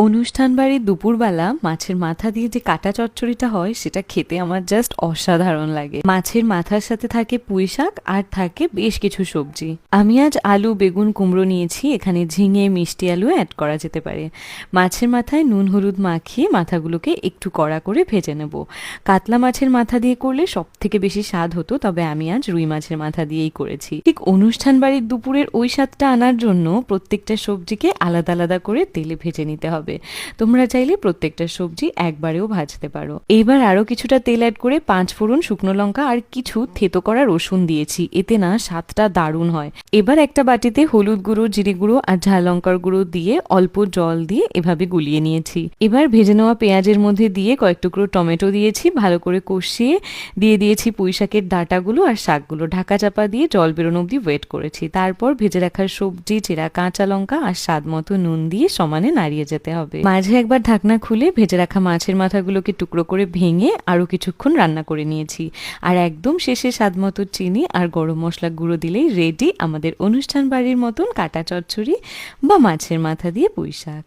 অনুষ্ঠান বাড়ির দুপুরবেলা মাছের মাথা দিয়ে যে কাটা চচ্চড়িটা হয় সেটা খেতে আমার জাস্ট অসাধারণ লাগে। মাছের মাথার সাথে থাকে পুঁই শাক আর থাকে বেশ কিছু সবজি। আমি আজ আলু, বেগুন, কুমড়ো নিয়েছি। এখানে ঝিঙে, মিষ্টি আলু অ্যাড করা যেতে পারে। মাছের মাথায় নুন হলুদ মাখিয়ে মাথাগুলোকে একটু কড়া করে ভেজে নেব। কাতলা মাছের মাথা দিয়ে করলে সব থেকে বেশি স্বাদ হতো, তবে আমি আজ রুই মাছের মাথা দিয়েই করেছি। ঠিক অনুষ্ঠান বাড়ির দুপুরের ওই স্বাদটা আনার জন্য প্রত্যেকটা সবজিকে আলাদা আলাদা করে তেলে ভেজে নিতে হবে। তোমরা চাইলে প্রত্যেকটা সবজি একবারেও ভাজতে পারো। এবার আরো কিছুটা তেল অ্যাড করে 5 ফোড়ন, শুকনো লঙ্কা আর কিছু থেতো করা রসুন দিয়েছি। এতে না স্বাদটা দারুণ হয়। এবার একটা বাটিতে হলুদ গুঁড়ো, জিরে গুঁড়ো আর ঝাল লঙ্কার গুঁড়ো দিয়ে অল্প জল দিয়ে এভাবে গুলিয়ে নিয়েছি। এবার ভেজে নেওয়া পেঁয়াজের মধ্যে দিয়ে কয়েক টুকরো টমেটো দিয়েছি, ভালো করে কষিয়ে দিয়ে দিয়েছি পুঁই শাকের ডাঁটাগুলো আর শাকগুলো। ঢাকা চাপা দিয়ে জল বেরোনো অব্দি ওয়েট করেছি। তারপর ভেজে রাখার সবজি, চেরা কাঁচা লঙ্কা আর স্বাদ মতো নুন দিয়ে সমানে নাড়িয়ে যেতে হবে। মাঝে একবার ঢাকনা খুলে ভেজে রাখা মাছের মাথাগুলোকে টুকরো করে ভেঙে আরো কিছুক্ষণ রান্না করে নিয়েছি। আর একদম শেষে স্বাদ মতো চিনি আর গরম মশলা গুঁড়ো দিলেই রেডি আমাদের অনুষ্ঠান বাড়ির মতন কাটা চচ্চড়ি বা মাছের মাথা দিয়ে পুঁই শাক।